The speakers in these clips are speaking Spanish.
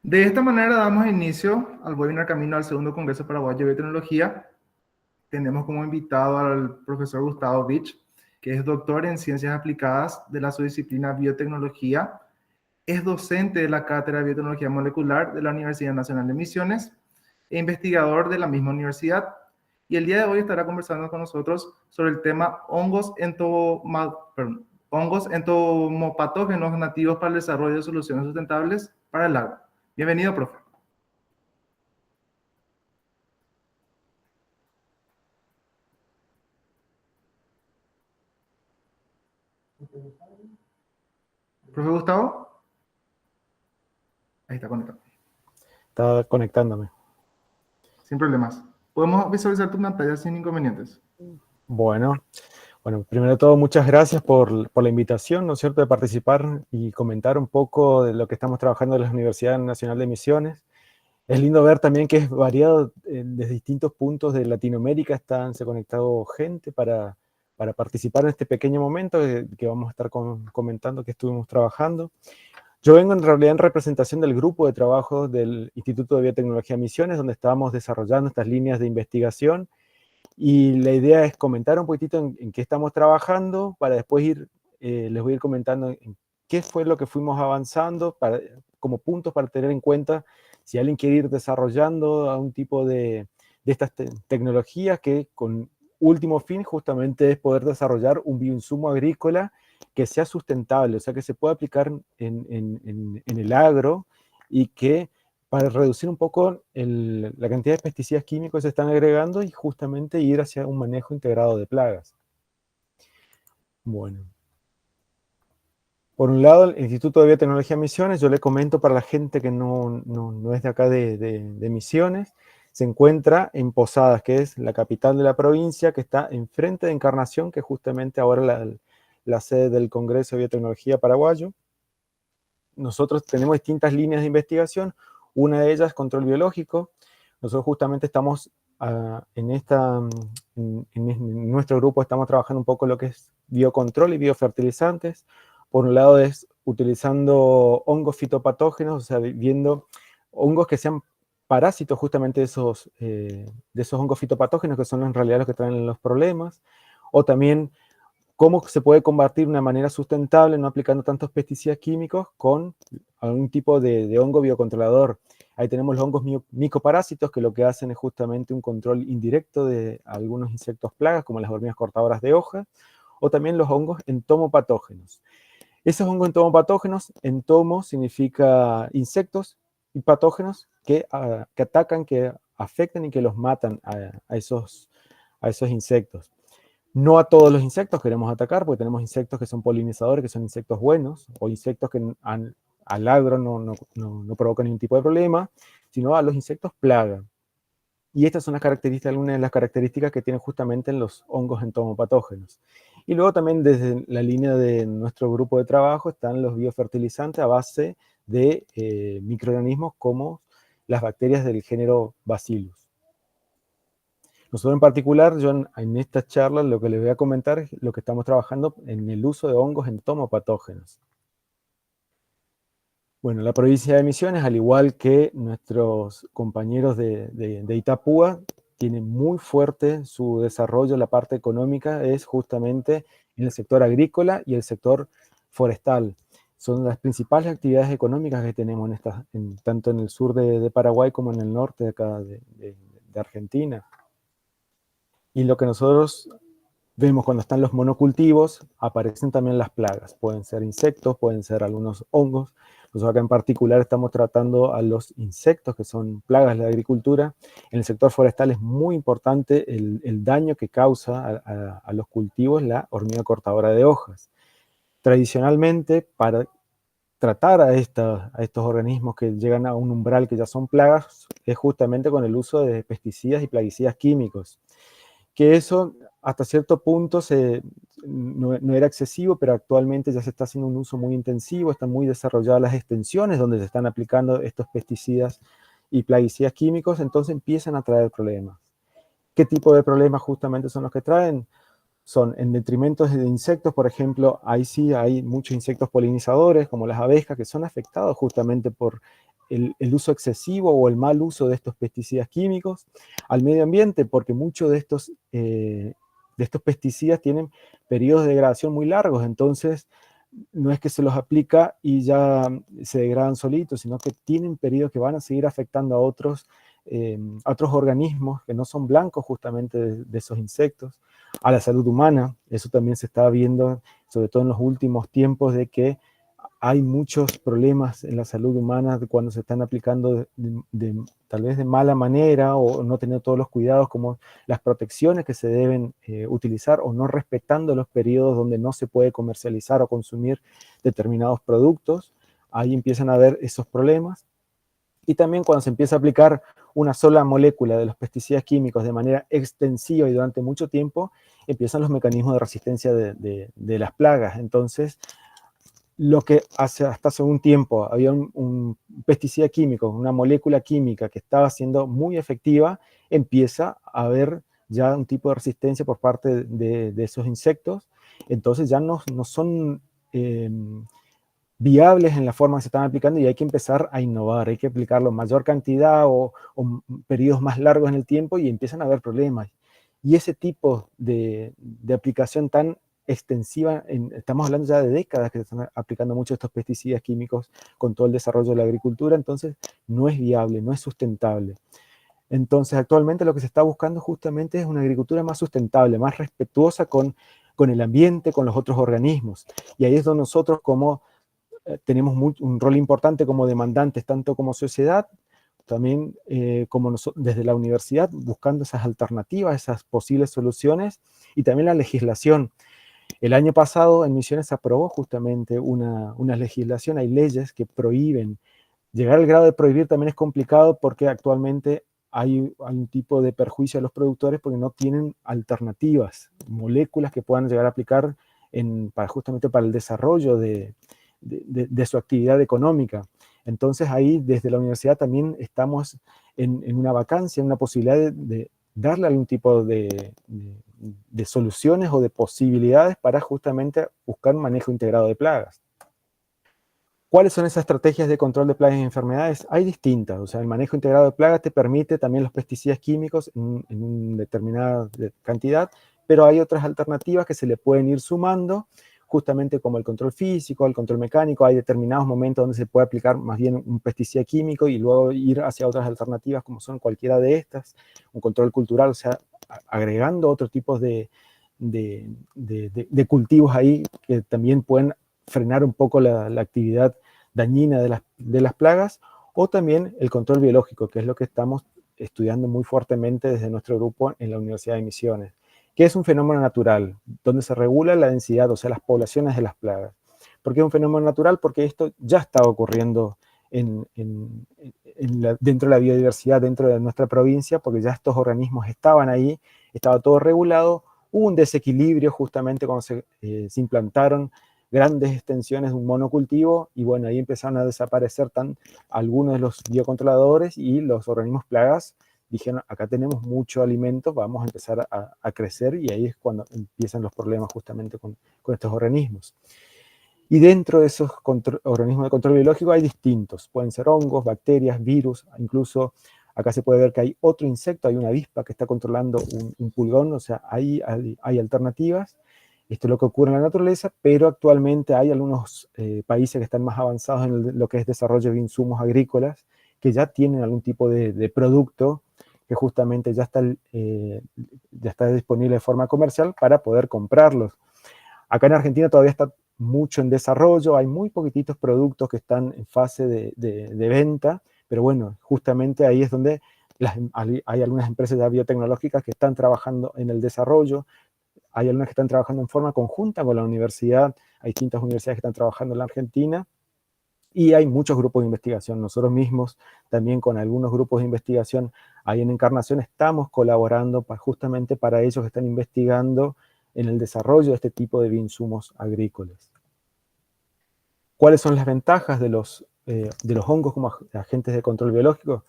De esta manera damos inicio al webinar Camino al Segundo Congreso Paraguayo de Biotecnología. Tenemos como invitado al profesor Gustavo Vich, que es doctor en Ciencias Aplicadas de la subdisciplina Biotecnología, es docente de la Cátedra de Biotecnología Molecular de la Universidad Nacional de Misiones e investigador de la misma universidad. Y el día de hoy estará conversando con nosotros sobre el tema hongos entomopatógenos nativos para el desarrollo de soluciones sustentables para el agua. Bienvenido, profe. Profe Gustavo, ahí está conectado. Estaba conectándome. Sin problemas. Podemos visualizar tu pantalla sin inconvenientes. Bueno, primero de todo, muchas gracias por la invitación, ¿no es cierto?, de participar y comentar un poco de lo que estamos trabajando en la Universidad Nacional de Misiones. Es lindo ver también que es variado, desde distintos puntos de Latinoamérica se conectado gente para participar en este pequeño momento que vamos a estar comentando que estuvimos trabajando. Yo vengo en realidad en representación del grupo de trabajo del Instituto de Biotecnología Misiones, donde estábamos desarrollando estas líneas de investigación, y la idea es comentar un poquitito en qué estamos trabajando, para después les voy a ir comentando en qué fue lo que fuimos avanzando, como puntos para tener en cuenta si alguien quiere ir desarrollando algún tipo de estas tecnologías que con último fin justamente es poder desarrollar un bioinsumo agrícola que sea sustentable, o sea, que se pueda aplicar en el agro y que para reducir un poco la cantidad de pesticidas químicos que se están agregando y justamente ir hacia un manejo integrado de plagas. Bueno. Por un lado, el Instituto de Biotecnología Misiones, yo le comento para la gente que no es de acá de Misiones, se encuentra en Posadas, que es la capital de la provincia, que está enfrente de Encarnación, que es justamente ahora la sede del Congreso de Biotecnología Paraguayo. Nosotros tenemos distintas líneas de investigación, una de ellas control biológico. Nosotros justamente estamos en nuestro grupo estamos trabajando un poco lo que es biocontrol y biofertilizantes. Por un lado es utilizando hongos fitopatógenos, o sea, viendo hongos que sean parásitos justamente de esos hongos fitopatógenos, que son en realidad los que traen los problemas, o también cómo se puede combatir de una manera sustentable, no aplicando tantos pesticidas químicos, con algún tipo de hongo biocontrolador. Ahí tenemos los hongos micoparásitos, que lo que hacen es justamente un control indirecto de algunos insectos plagas, como las hormigas cortadoras de hojas, o también los hongos entomopatógenos. Esos hongos entomopatógenos, entomo significa insectos, y patógenos que atacan, que afectan y que los matan a esos insectos. No a todos los insectos queremos atacar, porque tenemos insectos que son polinizadores, que son insectos buenos, o insectos que al agro no provocan ningún tipo de problema, sino a los insectos plaga. Y estas son algunas de las características que tienen justamente los hongos entomopatógenos. Y luego también desde la línea de nuestro grupo de trabajo están los biofertilizantes a base de microorganismos como las bacterias del género Bacillus. Nosotros en particular, yo en esta charla lo que les voy a comentar es lo que estamos trabajando en el uso de hongos entomopatógenos. Bueno, la provincia de Misiones, al igual que nuestros compañeros de Itapúa, tiene muy fuerte su desarrollo, la parte económica es justamente en el sector agrícola y el sector forestal. Son las principales actividades económicas que tenemos tanto en el sur de Paraguay como en el norte de acá de Argentina. Y lo que nosotros vemos cuando están los monocultivos, aparecen también las plagas. Pueden ser insectos, pueden ser algunos hongos. Nosotros acá en particular estamos tratando a los insectos, que son plagas de la agricultura. En el sector forestal es muy importante el daño que causa a los cultivos la hormiga cortadora de hojas. Tradicionalmente, para tratar a estos organismos que llegan a un umbral que ya son plagas, es justamente con el uso de pesticidas y plaguicidas químicos. Que eso hasta cierto punto no era excesivo, pero actualmente ya se está haciendo un uso muy intensivo, están muy desarrolladas las extensiones donde se están aplicando estos pesticidas y plaguicidas químicos, entonces empiezan a traer problemas. ¿Qué tipo de problemas justamente son los que traen? Son en detrimento de insectos, por ejemplo, ahí sí hay muchos insectos polinizadores, como las abejas, que son afectados justamente por el uso excesivo o el mal uso de estos pesticidas químicos, al medio ambiente, porque muchos de estos pesticidas tienen periodos de degradación muy largos, entonces no es que se los aplica y ya se degradan solitos, sino que tienen periodos que van a seguir afectando a otros organismos que no son blancos justamente de esos insectos, a la salud humana. Eso también se está viendo, sobre todo en los últimos tiempos, de que hay muchos problemas en la salud humana cuando se están aplicando tal vez de mala manera o no teniendo todos los cuidados como las protecciones que se deben utilizar o no respetando los periodos donde no se puede comercializar o consumir determinados productos. Ahí empiezan a haber esos problemas. Y también cuando se empieza a aplicar una sola molécula de los pesticidas químicos de manera extensiva y durante mucho tiempo, empiezan los mecanismos de resistencia de las plagas. Entonces, lo que hasta hace un tiempo había un pesticida químico, una molécula química que estaba siendo muy efectiva, empieza a haber ya un tipo de resistencia por parte de esos insectos, entonces ya no son viables en la forma que se están aplicando y hay que empezar a innovar, hay que aplicarlo en mayor cantidad o periodos más largos en el tiempo y empiezan a haber problemas. Y ese tipo de aplicación tan extensiva, estamos hablando ya de décadas que se están aplicando muchos estos pesticidas químicos con todo el desarrollo de la agricultura, entonces no es viable, no es sustentable. Entonces actualmente lo que se está buscando justamente es una agricultura más sustentable, más respetuosa con el ambiente, con los otros organismos. Y ahí es donde nosotros tenemos un rol importante como demandantes, tanto como sociedad, también como desde la universidad, buscando esas alternativas, esas posibles soluciones, y también la legislación. El año pasado en Misiones se aprobó justamente una legislación, hay leyes que prohíben. Llegar al grado de prohibir también es complicado porque actualmente hay un tipo de perjuicio a los productores porque no tienen alternativas, moléculas que puedan llegar a aplicar justamente para el desarrollo de su actividad económica. Entonces ahí desde la universidad también estamos en una vacancia, en una posibilidad de darle algún tipo de soluciones o de posibilidades para justamente buscar un manejo integrado de plagas. ¿Cuáles son esas estrategias de control de plagas y enfermedades? Hay distintas, o sea, el manejo integrado de plagas te permite también los pesticidas químicos en una determinada cantidad, pero hay otras alternativas que se le pueden ir sumando, justamente como el control físico, el control mecánico. Hay determinados momentos donde se puede aplicar más bien un pesticida químico y luego ir hacia otras alternativas como son cualquiera de estas, un control cultural, o sea, agregando otros tipos de cultivos ahí que también pueden frenar un poco la actividad dañina de las plagas, o también el control biológico, que es lo que estamos estudiando muy fuertemente desde nuestro grupo en la Universidad de Misiones, que es un fenómeno natural, donde se regula la densidad, o sea, las poblaciones de las plagas. ¿Por qué es un fenómeno natural? Porque esto ya está ocurriendo dentro de la biodiversidad, dentro de nuestra provincia, porque ya estos organismos estaban ahí, estaba todo regulado, hubo un desequilibrio justamente cuando se implantaron grandes extensiones de un monocultivo, y bueno, ahí empezaron a desaparecer algunos de los biocontroladores y los organismos plagas dijeron, acá tenemos mucho alimento, vamos a empezar a crecer, y ahí es cuando empiezan los problemas justamente con estos organismos. Y dentro de esos organismos de control biológico hay distintos, pueden ser hongos, bacterias, virus, incluso acá se puede ver que hay otro insecto, hay una avispa que está controlando un pulgón, o sea, hay alternativas. Esto es lo que ocurre en la naturaleza, pero actualmente hay algunos países que están más avanzados en lo que es desarrollo de insumos agrícolas, que ya tienen algún tipo de producto que justamente ya está disponible de forma comercial para poder comprarlos. Acá en Argentina todavía está mucho en desarrollo, hay muy poquititos productos que están en fase de venta, pero bueno, justamente ahí es donde hay algunas empresas ya biotecnológicas que están trabajando en el desarrollo. Hay algunas que están trabajando en forma conjunta con la universidad, hay distintas universidades que están trabajando en la Argentina, y hay muchos grupos de investigación. Nosotros mismos también con algunos grupos de investigación ahí en Encarnación estamos colaborando justamente para ellos que están investigando en el desarrollo de este tipo de bioinsumos agrícolas. ¿Cuáles son las ventajas de los hongos como agentes de control biológico?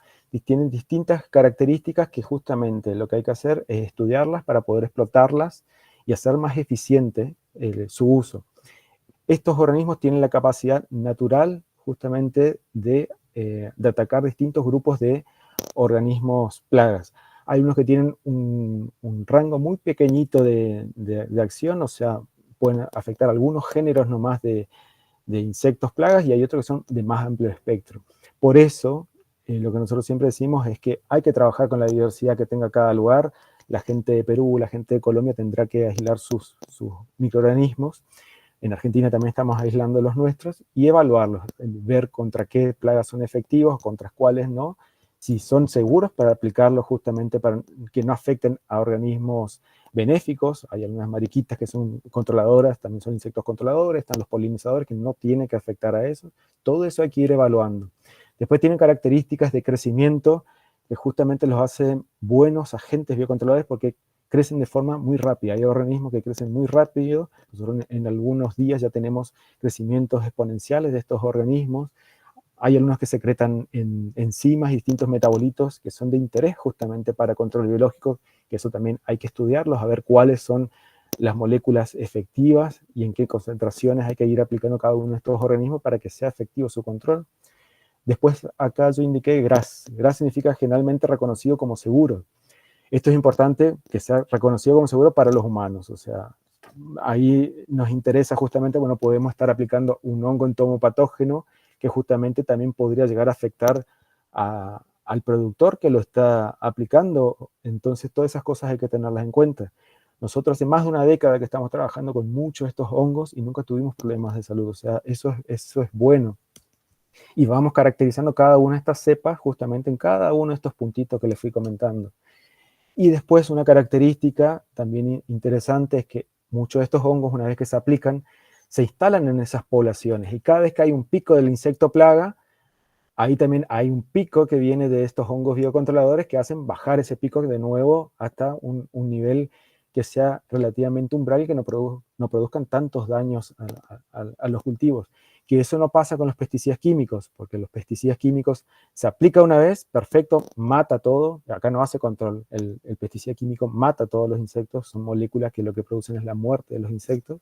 Tienen distintas características que justamente lo que hay que hacer es estudiarlas para poder explotarlas y hacer más eficiente su uso. Estos organismos tienen la capacidad natural justamente de de atacar distintos grupos de organismos plagas. Hay unos que tienen un rango muy pequeñito de acción, o sea, pueden afectar algunos géneros nomás de insectos plagas, y hay otros que son de más amplio espectro. Por eso, lo que nosotros siempre decimos es que hay que trabajar con la diversidad que tenga cada lugar. La gente de Perú, la gente de Colombia tendrá que aislar sus microorganismos. En Argentina también estamos aislando los nuestros y evaluarlos, ver contra qué plagas son efectivos, contra cuáles no, si son seguros para aplicarlos justamente para que no afecten a organismos benéficos. Hay algunas mariquitas que son controladoras, también son insectos controladores, están los polinizadores que no tienen que afectar a eso. Todo eso hay que ir evaluando. Después tienen características de crecimiento que justamente los hacen buenos agentes biocontroladores porque crecen de forma muy rápida. Hay organismos que crecen muy rápido. Nosotros en algunos días ya tenemos crecimientos exponenciales de estos organismos. Hay algunos que secretan enzimas y distintos metabolitos que son de interés justamente para control biológico, que eso también hay que estudiarlos, a ver cuáles son las moléculas efectivas y en qué concentraciones hay que ir aplicando cada uno de estos organismos para que sea efectivo su control. Después acá yo indiqué GRAS. GRAS significa generalmente reconocido como seguro. Esto es importante que sea reconocido como seguro para los humanos, o sea, ahí nos interesa justamente, bueno, podemos estar aplicando un hongo entomopatógeno que justamente también podría llegar a afectar al productor que lo está aplicando. Entonces todas esas cosas hay que tenerlas en cuenta. Nosotros hace más de una década que estamos trabajando con muchos de estos hongos y nunca tuvimos problemas de salud, o sea, eso es bueno. Y vamos caracterizando cada una de estas cepas justamente en cada uno de estos puntitos que les fui comentando. Y después una característica también interesante es que muchos de estos hongos, una vez que se aplican, se instalan en esas poblaciones. Y cada vez que hay un pico del insecto plaga, ahí también hay un pico que viene de estos hongos biocontroladores que hacen bajar ese pico de nuevo hasta un nivel que sea relativamente umbral y que no produzcan tantos daños a los cultivos. Que eso no pasa con los pesticidas químicos, porque los pesticidas químicos se aplica una vez, perfecto, mata todo, acá no hace control, el pesticida químico mata todos los insectos, son moléculas que lo que producen es la muerte de los insectos,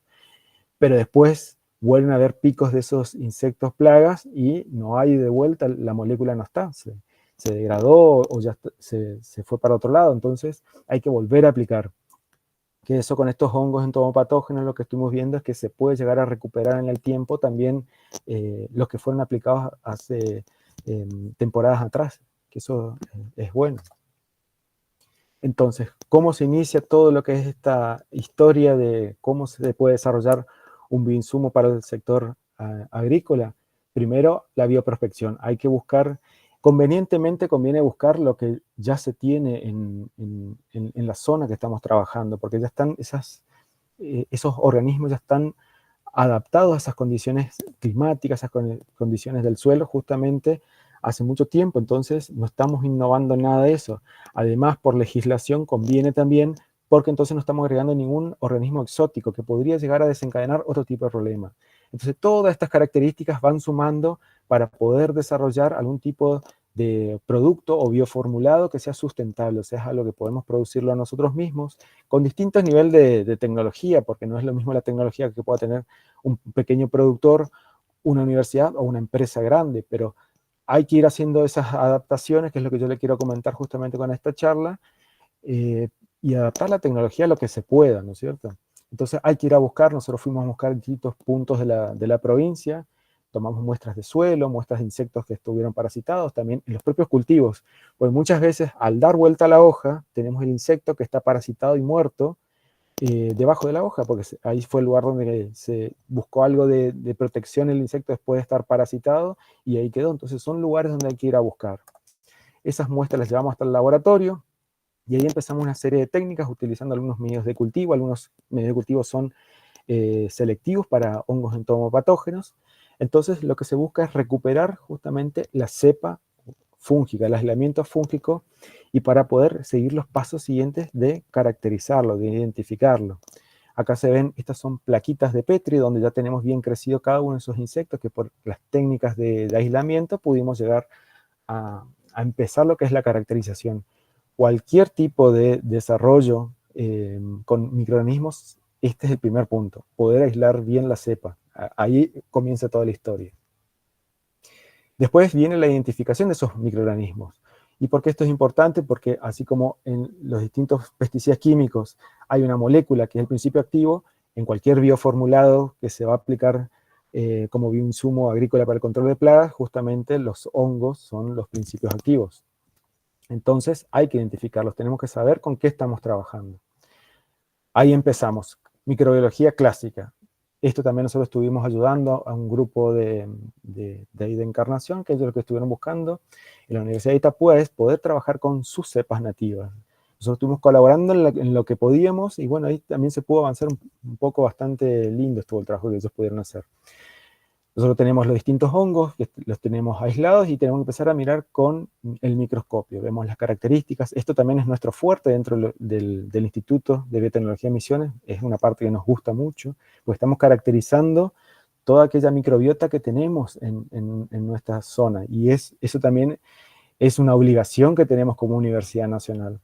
pero después vuelven a haber picos de esos insectos plagas y no hay de vuelta, la molécula no está, se degradó o ya se fue para otro lado, entonces hay que volver a aplicar. Que eso con estos hongos entomopatógenos lo que estuvimos viendo es que se puede llegar a recuperar en el tiempo también los que fueron aplicados hace temporadas atrás, que eso es bueno. Entonces, ¿cómo se inicia todo lo que es esta historia de cómo se puede desarrollar un bioinsumo para el sector agrícola? Primero, la bioprospección. Hay que buscar, convenientemente conviene buscar lo que ya se tiene en la zona que estamos trabajando, porque ya están esos organismos ya están adaptados a esas condiciones climáticas, a esas condiciones del suelo, justamente hace mucho tiempo, entonces no estamos innovando nada de eso. Además, por legislación conviene también, porque entonces no estamos agregando ningún organismo exótico que podría llegar a desencadenar otro tipo de problema. Entonces, todas estas características van sumando para poder desarrollar algún tipo de producto o bioformulado que sea sustentable, o sea, es algo que podemos producirlo nosotros mismos, con distintos niveles de tecnología, porque no es lo mismo la tecnología que pueda tener un pequeño productor, una universidad o una empresa grande, pero hay que ir haciendo esas adaptaciones, que es lo que yo le quiero comentar justamente con esta charla, y adaptar la tecnología a lo que se pueda, ¿no es cierto? Entonces hay que ir a buscar, nosotros fuimos a buscar distintos puntos de la provincia, tomamos muestras de suelo, muestras de insectos que estuvieron parasitados, también en los propios cultivos, pues muchas veces al dar vuelta a la hoja, tenemos el insecto que está parasitado y muerto, debajo de la hoja, porque ahí fue el lugar donde se buscó algo de protección el insecto después de estar parasitado, y ahí quedó. Entonces son lugares donde hay que ir a buscar. Esas muestras las llevamos hasta el laboratorio, y ahí empezamos una serie de técnicas utilizando algunos medios de cultivo. Algunos medios de cultivo son selectivos para hongos entomopatógenos. Entonces lo que se busca es recuperar justamente la cepa fúngica, el aislamiento fúngico, y para poder seguir los pasos siguientes de caracterizarlo, de identificarlo. Acá se ven, estas son plaquitas de Petri, donde ya tenemos bien crecido cada uno de esos insectos, que por las técnicas de aislamiento pudimos llegar a empezar lo que es la caracterización. Cualquier tipo de desarrollo con microorganismos, este es el primer punto, poder aislar bien la cepa. Ahí comienza toda la historia. Después viene la identificación de esos microorganismos. ¿Y por qué esto es importante? Porque así como en los distintos pesticidas químicos hay una molécula que es el principio activo, en cualquier bioformulado que se va a aplicar como bioinsumo agrícola para el control de plagas, justamente los hongos son los principios activos. Entonces hay que identificarlos, tenemos que saber con qué estamos trabajando. Ahí empezamos, microbiología clásica. Esto también nosotros estuvimos ayudando a un grupo de ahí de Encarnación, que ellos lo que estuvieron buscando en la Universidad de Itapúa es poder trabajar con sus cepas nativas. Nosotros estuvimos colaborando en lo que podíamos, y bueno, ahí también se pudo avanzar un poco bastante lindo estuvo el trabajo que ellos pudieron hacer. Nosotros tenemos los distintos hongos, que los tenemos aislados, y tenemos que empezar a mirar con el microscopio. Vemos las características. Esto también es nuestro fuerte dentro del Instituto de Biotecnología de Misiones. Es una parte que nos gusta mucho, porque estamos caracterizando toda aquella microbiota que tenemos en nuestra zona. Y eso también es una obligación que tenemos como Universidad Nacional.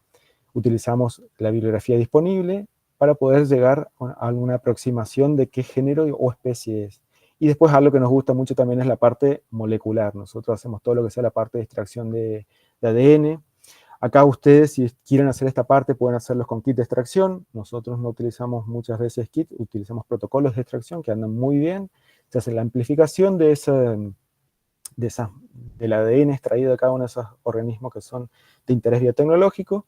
Utilizamos la bibliografía disponible para poder llegar a alguna aproximación de qué género o especie es. Y después algo que nos gusta mucho también es la parte molecular. Nosotros hacemos todo lo que sea la parte de extracción de ADN. Acá ustedes, si quieren hacer esta parte, pueden hacerlos con kit de extracción. Nosotros no utilizamos muchas veces kit, utilizamos protocolos de extracción que andan muy bien. Se hace la amplificación del ADN extraído de cada uno de esos organismos que son de interés biotecnológico.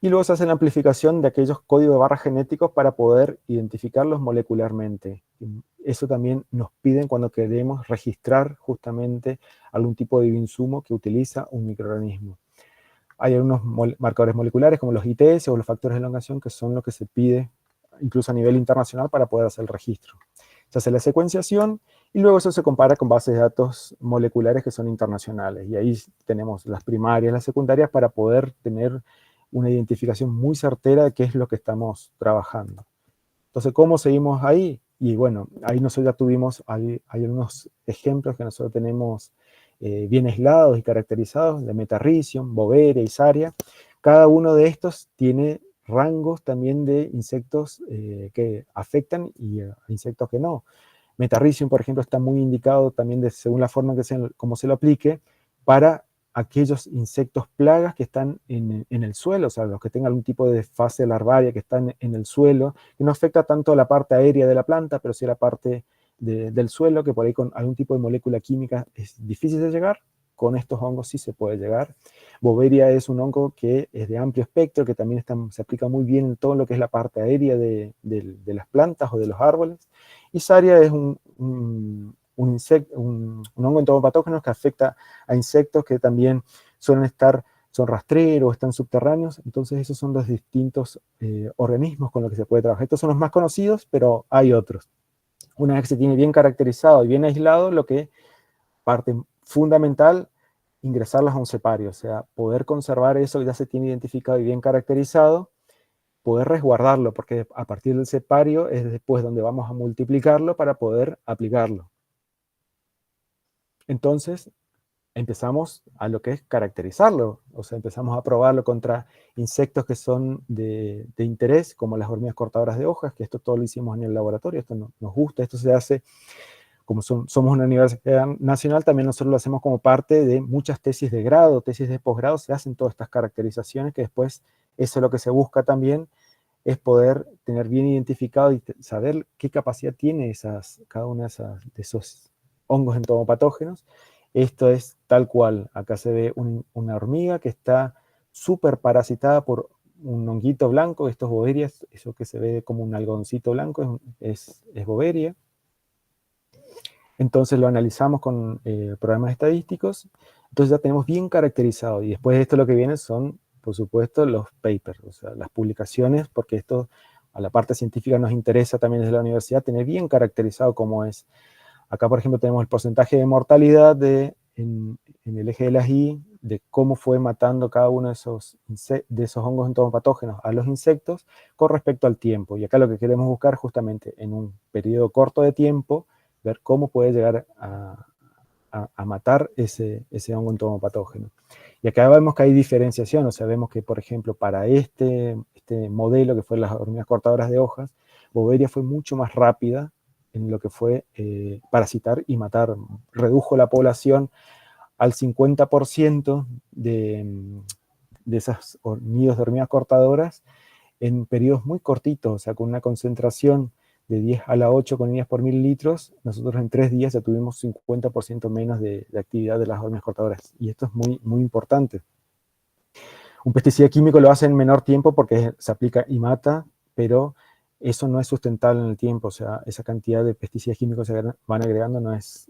Y luego se hace la amplificación de aquellos códigos de barras genéticos para poder identificarlos molecularmente. Eso también nos piden cuando queremos registrar justamente algún tipo de bioinsumo que utiliza un microorganismo. Hay algunos marcadores moleculares como los ITS o los factores de elongación que son lo que se pide incluso a nivel internacional para poder hacer el registro. Se hace la secuenciación y luego eso se compara con bases de datos moleculares que son internacionales. Y ahí tenemos las primarias, las secundarias para poder tener una identificación muy certera de qué es lo que estamos trabajando. Entonces, ¿cómo seguimos ahí? Y bueno, ahí nosotros ya tuvimos, hay algunos ejemplos que nosotros tenemos bien aislados y caracterizados, de Metarrhizium, Boveria, Isaria. Cada uno de estos tiene rangos también de insectos que afectan y insectos que no. Metarrhizium, por ejemplo, está muy indicado también según la forma como se lo aplique, para aquellos insectos plagas que están en el suelo, o sea, los que tengan algún tipo de fase larvaria que están en el suelo, que no afecta tanto a la parte aérea de la planta, pero sí a la parte del suelo, que por ahí con algún tipo de molécula química es difícil de llegar. Con estos hongos sí se puede llegar. Boveria es un hongo que es de amplio espectro, que también se aplica muy bien en todo lo que es la parte aérea de las plantas o de los árboles. Y Saria es un hongo entomopatógeno que afecta a insectos que también son rastreros, están subterráneos. Entonces esos son los distintos organismos con los que se puede trabajar. Estos son los más conocidos, pero hay otros. Una vez que se tiene bien caracterizado y bien aislado, lo que parte fundamental, ingresarlas a un cepario, o sea, poder conservar eso que ya se tiene identificado y bien caracterizado, poder resguardarlo, porque a partir del cepario es después donde vamos a multiplicarlo para poder aplicarlo. Entonces, empezamos a lo que es caracterizarlo, o sea, empezamos a probarlo contra insectos que son de interés, como las hormigas cortadoras de hojas, que esto todo lo hicimos en el laboratorio, esto nos gusta, esto se hace, como somos una universidad nacional, también nosotros lo hacemos como parte de muchas tesis de grado, tesis de posgrado, se hacen todas estas caracterizaciones, que después eso es lo que se busca también, es poder tener bien identificado y saber qué capacidad tiene cada una de esos hongos entomopatógenos. Esto es tal cual. Acá se ve una hormiga que está súper parasitada por un honguito blanco. Esto es Boveria, eso que se ve como un algodoncito blanco es Boveria. Entonces lo analizamos con programas estadísticos. Entonces ya tenemos bien caracterizado. Y después de esto lo que viene son, por supuesto, los papers, o sea, las publicaciones, porque esto a la parte científica nos interesa también desde la universidad tener bien caracterizado cómo es. Acá, por ejemplo, tenemos el porcentaje de mortalidad en el eje de las Y, de cómo fue matando cada uno de esos hongos entomopatógenos a los insectos con respecto al tiempo. Y acá lo que queremos buscar justamente en un periodo corto de tiempo, ver cómo puede llegar a matar ese hongo entomopatógeno. Y acá vemos que hay diferenciación, o sea, vemos que, por ejemplo, para este modelo, que fue las hormigas cortadoras de hojas, Boveria fue mucho más rápida en lo que fue parasitar y matar. Redujo la población al 50% de esos nidos de hormigas cortadoras en periodos muy cortitos, o sea, con una concentración de 10 a la 8 conidias por mililitros, nosotros en 3 días ya tuvimos 50% menos de actividad de las hormigas cortadoras. Y esto es muy, muy importante. Un pesticida químico lo hace en menor tiempo porque se aplica y mata, pero eso no es sustentable en el tiempo, o sea, esa cantidad de pesticidas químicos que se van agregando no es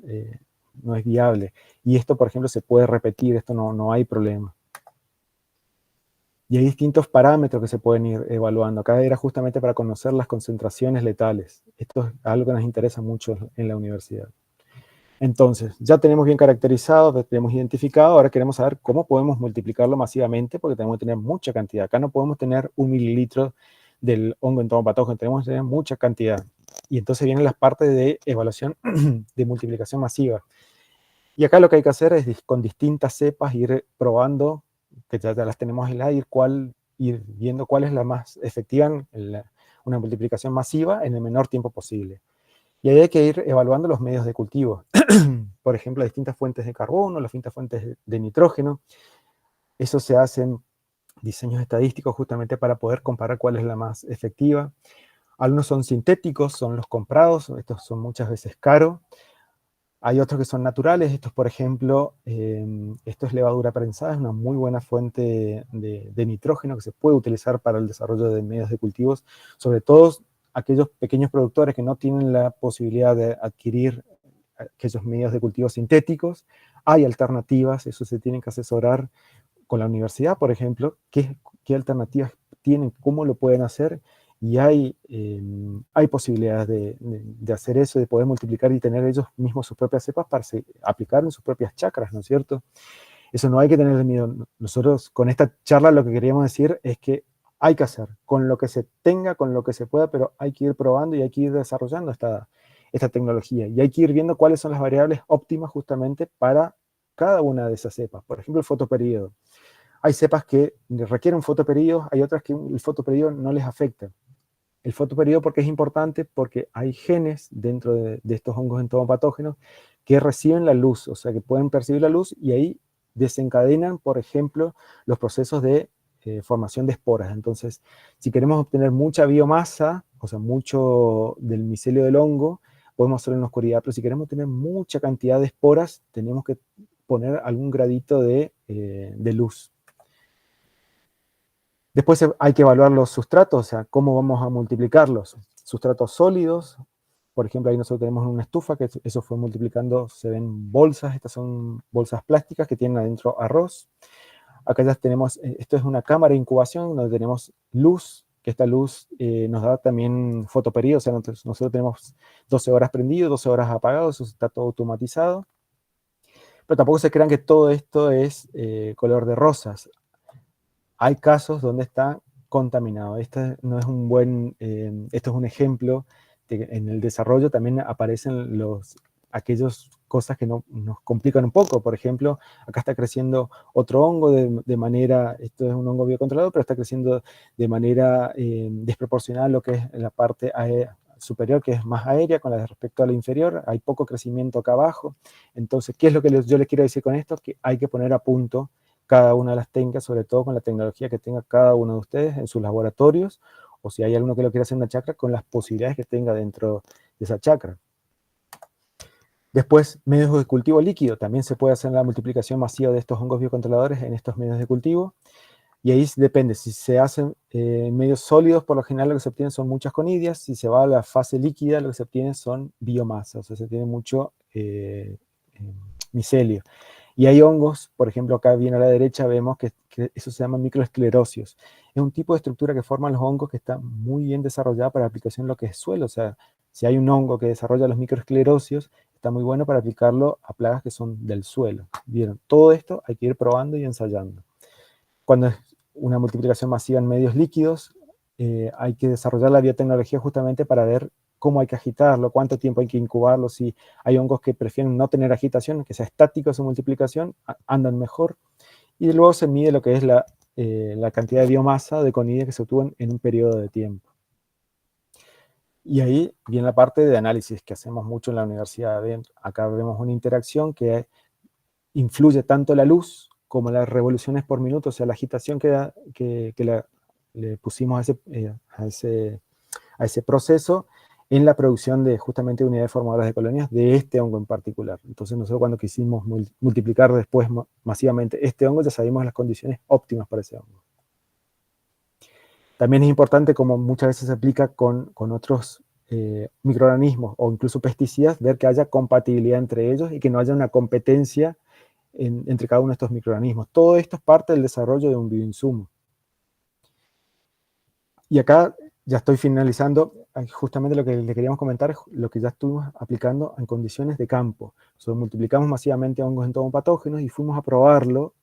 viable. Y esto, por ejemplo, se puede repetir, esto no hay problema. Y hay distintos parámetros que se pueden ir evaluando. Acá era justamente para conocer las concentraciones letales. Esto es algo que nos interesa mucho en la universidad. Entonces, ya tenemos bien caracterizado, ya tenemos identificado, ahora queremos saber cómo podemos multiplicarlo masivamente, porque tenemos que tener mucha cantidad. Acá no podemos tener 1 mililitro del hongo entomopatógeno, tenemos que tener mucha cantidad. Y entonces vienen las partes de evaluación de multiplicación masiva. Y acá lo que hay que hacer es con distintas cepas ir probando, que ya las tenemos aisladas, ir viendo cuál es la más efectiva en una multiplicación masiva en el menor tiempo posible. Y ahí hay que ir evaluando los medios de cultivo. Por ejemplo, distintas fuentes de carbono, las distintas fuentes de nitrógeno. Eso se hacen diseños estadísticos justamente para poder comparar cuál es la más efectiva. Algunos son sintéticos, son los comprados, estos son muchas veces caros. Hay otros que son naturales, estos por ejemplo, esto es levadura prensada, es una muy buena fuente de nitrógeno que se puede utilizar para el desarrollo de medios de cultivos, sobre todo aquellos pequeños productores que no tienen la posibilidad de adquirir aquellos medios de cultivo sintéticos. Hay alternativas, eso se tienen que asesorar con la universidad, por ejemplo, qué alternativas tienen, cómo lo pueden hacer, y hay posibilidades de hacer eso, de poder multiplicar y tener ellos mismos sus propias cepas para aplicar en sus propias chacras, ¿no es cierto? Eso no hay que tener miedo. Nosotros con esta charla lo que queríamos decir es que hay que hacer, con lo que se tenga, con lo que se pueda, pero hay que ir probando y hay que ir desarrollando esta tecnología. Y hay que ir viendo cuáles son las variables óptimas justamente para cada una de esas cepas. Por ejemplo, el fotoperiodo. Hay cepas que requieren fotoperiodo, hay otras que el fotoperiodo no les afecta. El fotoperiodo, ¿porque es importante? Porque hay genes dentro de estos hongos entomopatógenos que reciben la luz, o sea, que pueden percibir la luz y ahí desencadenan, por ejemplo, los procesos de formación de esporas. Entonces, si queremos obtener mucha biomasa, o sea, mucho del micelio del hongo, podemos hacerlo en la oscuridad, pero si queremos tener mucha cantidad de esporas, tenemos que poner algún gradito de luz. Después hay que evaluar los sustratos, o sea, cómo vamos a multiplicarlos. Sustratos sólidos, por ejemplo, ahí nosotros tenemos una estufa, que eso fue multiplicando, se ven bolsas, estas son bolsas plásticas que tienen adentro arroz. Acá ya tenemos, esto es una cámara de incubación donde tenemos luz, que esta luz nos da también fotoperiodo, o sea, nosotros tenemos 12 horas prendido, 12 horas apagado, eso está todo automatizado. Pero tampoco se crean que todo esto es color de rosas. Hay casos donde está contaminado. Este no es un buen, esto es un ejemplo de que en el desarrollo también aparecen aquellas cosas que nos complican un poco. Por ejemplo, acá está creciendo otro hongo de manera, esto es un hongo biocontrolado, pero está creciendo de manera desproporcional lo que es la parte superior, que es más aérea con respecto a la inferior. Hay poco crecimiento acá abajo. Entonces, ¿qué es lo que yo les quiero decir con esto? Que hay que poner a punto cada una de las técnicas, sobre todo con la tecnología que tenga cada uno de ustedes en sus laboratorios, o si hay alguno que lo quiera hacer en una chacra, con las posibilidades que tenga dentro de esa chacra. Después, medios de cultivo líquido. También se puede hacer la multiplicación masiva de estos hongos biocontroladores en estos medios de cultivo. Y ahí depende, si se hacen medios sólidos, por lo general lo que se obtiene son muchas conidias. Si se va a la fase líquida, lo que se obtiene son biomasa, o sea, se tiene mucho micelio. Y hay hongos, por ejemplo, acá bien a la derecha vemos que eso se llama microesclerosios. Es un tipo de estructura que forman los hongos que está muy bien desarrollada para aplicación en lo que es suelo. O sea, si hay un hongo que desarrolla los microesclerosios, está muy bueno para aplicarlo a plagas que son del suelo. Vieron, todo esto hay que ir probando y ensayando. Cuando es una multiplicación masiva en medios líquidos, hay que desarrollar la biotecnología justamente para ver cómo hay que agitarlo, cuánto tiempo hay que incubarlo, si hay hongos que prefieren no tener agitación, que sea estático su multiplicación, andan mejor. Y luego se mide lo que es la cantidad de biomasa de conidia que se obtuvo en un periodo de tiempo. Y ahí viene la parte de análisis que hacemos mucho en la universidad. Acá vemos una interacción que influye tanto la luz como las revoluciones por minuto, o sea, la agitación le pusimos a ese proceso en la producción de justamente unidades formadoras de colonias de este hongo en particular. Entonces nosotros cuando quisimos multiplicar después masivamente este hongo, ya sabíamos las condiciones óptimas para ese hongo. También es importante, como muchas veces se aplica con otros microorganismos o incluso pesticidas, ver que haya compatibilidad entre ellos y que no haya una competencia entre cada uno de estos microorganismos. Todo esto es parte del desarrollo de un bioinsumo. Y acá ya estoy finalizando justamente lo que le queríamos comentar, lo que ya estuvimos aplicando en condiciones de campo. Nosotros multiplicamos masivamente hongos entomopatógenos y fuimos a probarlo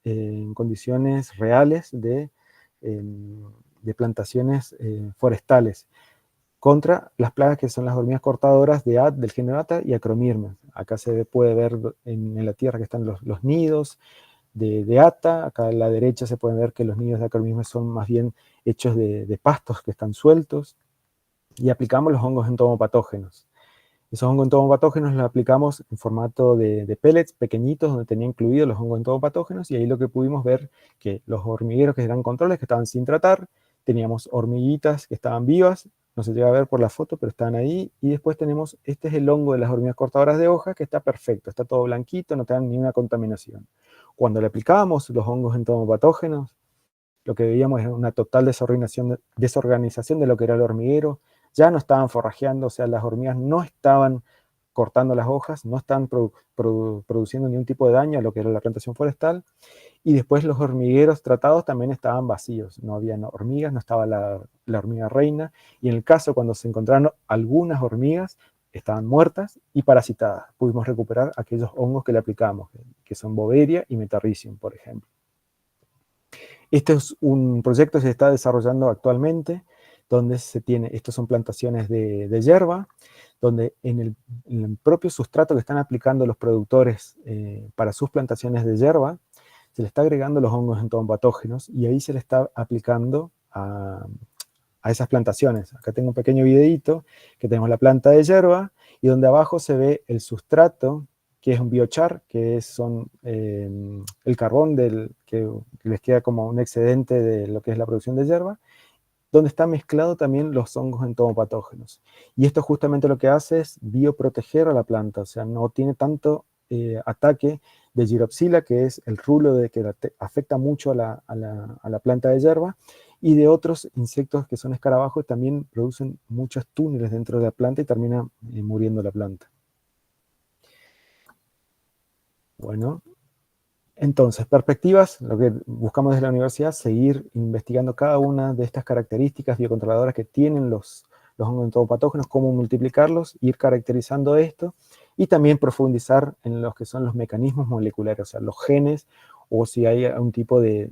en condiciones reales de plantaciones forestales contra las plagas que son las hormigas cortadoras del género Ata y Acromirmes. Acá se puede ver en la tierra que están los nidos de Ata. Acá a la derecha se puede ver que los nidos de Acromirmes son más bien hechos de pastos que están sueltos. Y aplicamos los hongos entomopatógenos. Esos hongos entomopatógenos los aplicamos en formato de pellets pequeñitos donde tenía incluidos los hongos entomopatógenos, y ahí lo que pudimos ver que los hormigueros que eran controles, que estaban sin tratar, teníamos hormiguitas que estaban vivas, no se llega a ver por la foto, pero están ahí, y después tenemos, este es el hongo de las hormigas cortadoras de hoja, que está perfecto, está todo blanquito, no tiene ni una contaminación. Cuando le aplicábamos los hongos entomopatógenos, lo que veíamos era una total desorganización de lo que era el hormiguero. Ya no estaban forrajeando, o sea, las hormigas no estaban cortando las hojas, no estaban produciendo ningún tipo de daño a lo que era la plantación forestal, y después los hormigueros tratados también estaban vacíos, no había hormigas, no estaba la hormiga reina, y en el caso cuando se encontraron algunas hormigas, estaban muertas y parasitadas. Pudimos recuperar aquellos hongos que le aplicamos, que son Boveria y Metarrhizium, por ejemplo. Este es un proyecto que se está desarrollando actualmente, donde estos son plantaciones de yerba, donde en el propio sustrato que están aplicando los productores para sus plantaciones de yerba, se le está agregando los hongos entomopatógenos y ahí se le está aplicando a esas plantaciones. Acá tengo un pequeño videito que tenemos la planta de yerba y donde abajo se ve el sustrato, que es un biochar, que son el carbón que les queda como un excedente de lo que es la producción de yerba, donde está mezclado también los hongos entomopatógenos. Y esto justamente lo que hace es bioproteger a la planta, o sea, no tiene tanto ataque de Gyropsila, que es el rulo que afecta mucho a la planta de yerba, y de otros insectos que son escarabajos, también producen muchos túneles dentro de la planta y termina muriendo la planta. Bueno, entonces, perspectivas, lo que buscamos desde la universidad, seguir investigando cada una de estas características biocontroladoras que tienen los hongos entomopatógenos, cómo multiplicarlos, ir caracterizando esto, y también profundizar en los que son los mecanismos moleculares, o sea, los genes, o si hay un tipo de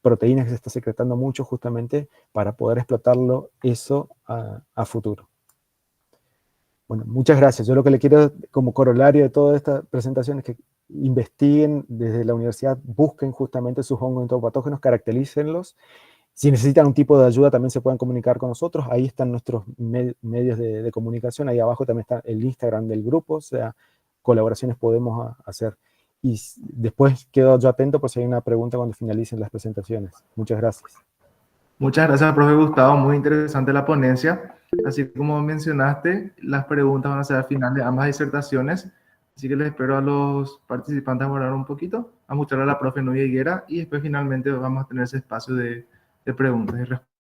proteína que se está secretando mucho justamente para poder explotarlo eso a futuro. Bueno, muchas gracias. Yo lo que le quiero como corolario de toda esta presentación es que investiguen desde la universidad, busquen justamente sus hongos entomopatógenos, caracterícenlos. Si necesitan un tipo de ayuda también se pueden comunicar con nosotros. Ahí están nuestros medios de comunicación. Ahí abajo también está el Instagram del grupo, o sea, colaboraciones podemos hacer. Y después quedo yo atento por si hay una pregunta cuando finalicen las presentaciones. Muchas gracias. Muchas gracias, profe Gustavo. Muy interesante la ponencia. Así como mencionaste, las preguntas van a ser al final de ambas disertaciones. Así que les espero a los participantes a morar un poquito, a escuchar a la profe Nubia Higuera y después finalmente vamos a tener ese espacio de preguntas y respuestas.